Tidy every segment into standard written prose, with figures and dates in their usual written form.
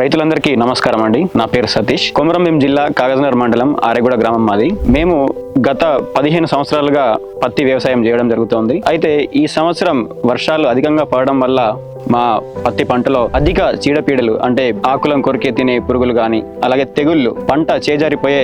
రైతులందరికీ నమస్కారం అండి. నా పేరు సతీష్. కొమరంభీం జిల్లా కాగజ్నగర్ మండలం ఆరేగూడ గ్రామం మాది. మేము గత 15 సంవత్సరాలుగా పత్తి వ్యవసాయం చేయడం జరుగుతోంది. అయితే ఈ సంవత్సరం వర్షాలు అధికంగా పడడం వల్ల మా పత్తి పంటలో అధిక చీడపీడలు అంటే ఆకులను కొరికే తినే పురుగులు కానీ అలాగే తెగుళ్ళు పంట చేజారిపోయే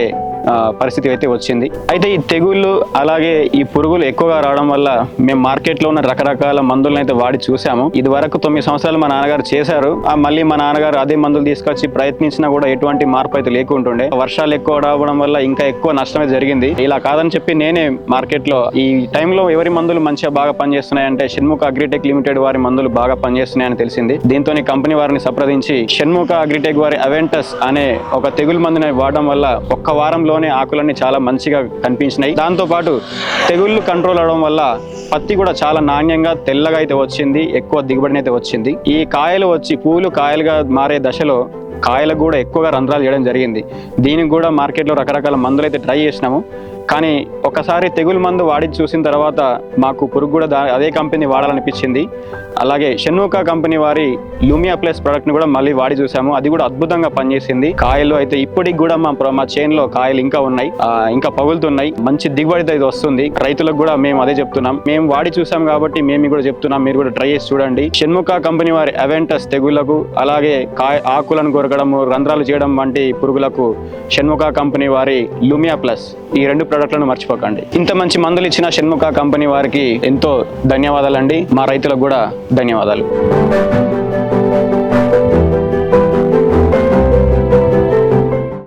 పరిస్థితి అయితే వచ్చింది. అయితే ఈ తెగుళ్ళు అలాగే ఈ పురుగులు ఎక్కువగా రావడం వల్ల మేము మార్కెట్లో ఉన్న రకరకాల మందులను అయితే వాడి చూసాము. ఇది వరకు 9 సంవత్సరాలు మా నాన్నగారు చేశారు. మళ్ళీ మా నాన్నగారు అదే మందులు తీసుకొచ్చి ప్రయత్నించినా కూడా ఎటువంటి మార్పు అయితే లేకుంటుండే. వర్షాలు ఎక్కువ రావడం వల్ల ఇంకా ఎక్కువ నష్టమే జరిగింది. ఇలా కాదని చెప్పి నేనే మార్కెట్లో ఈ టైంలో ఎవరి మందులు మంచిగా బాగా పనిచేస్తున్నాయంటే షణ్ముఖ అగ్రిటెక్ లిమిటెడ్ వారి మందులు బాగా పనిచేస్తున్నాయని తెలిసింది. దీంతో కంపెనీ వారిని సంప్రదించి షణ్ముఖ అగ్రిటెక్ వారి అవెంటస్ అనే ఒక తెగులు మందుని వాడడం వల్ల ఒక్క వారంలో ఆకులన్నీ చాలా మంచిగా కనిపించినాయి. దాంతో పాటు తెగుళ్ళు కంట్రోల్ అవడం వల్ల పత్తి కూడా చాలా నాణ్యంగా తెల్లగా అయితే వచ్చింది, ఎక్కువ దిగుబడిని అయితే వచ్చింది. ఈ కాయలు వచ్చి పూలు కాయలుగా మారే దశలో కాయలకు కూడా ఎక్కువగా రంధ్రాలు చేయడం జరిగింది. దీనికి కూడా మార్కెట్లో రకరకాల మందులు అయితే ట్రై చేసినాము. కానీ ఒకసారి తెగులు మందు వాడి చూసిన తర్వాత మాకు పురుగు కూడా అదే కంపెనీ వాడాలనిపించింది. అలాగే షణ్ముఖ కంపెనీ వారి లూమియా ప్లస్ ప్రోడక్ట్ని కూడా మళ్ళీ వాడి చూసాము. అది కూడా అద్భుతంగా పనిచేసింది. కాయలు అయితే ఇప్పటికి కూడా మా చేనులో కాయలు ఇంకా ఉన్నాయి, ఇంకా పగులుతున్నాయి. మంచి దిగుబడి అయితే వస్తుంది. రైతులకు కూడా మేము అదే చెప్తున్నాం. మేము వాడి చూసాం కాబట్టి మేము కూడా చెప్తున్నాం, మీరు కూడా ట్రై చేసి చూడండి. షణ్ముఖ కంపెనీ వారి అవెంటస్ తెగుళ్లకు అలాగే ఆకులను కొరకడము రంధ్రాలు చేయడం వంటి పురుగులకు షణ్ముఖ కంపెనీ వారి లూమియా ప్లస్ ఈ 2 ప్రోడక్ట్లను మర్చిపోకండి. ఇంత మంచి మందులు ఇచ్చిన షణ్ముఖ కంపెనీ వారికి ఎంతో ధన్యవాదాలండి. మా రైతులకు కూడా ధన్యవాదాలు.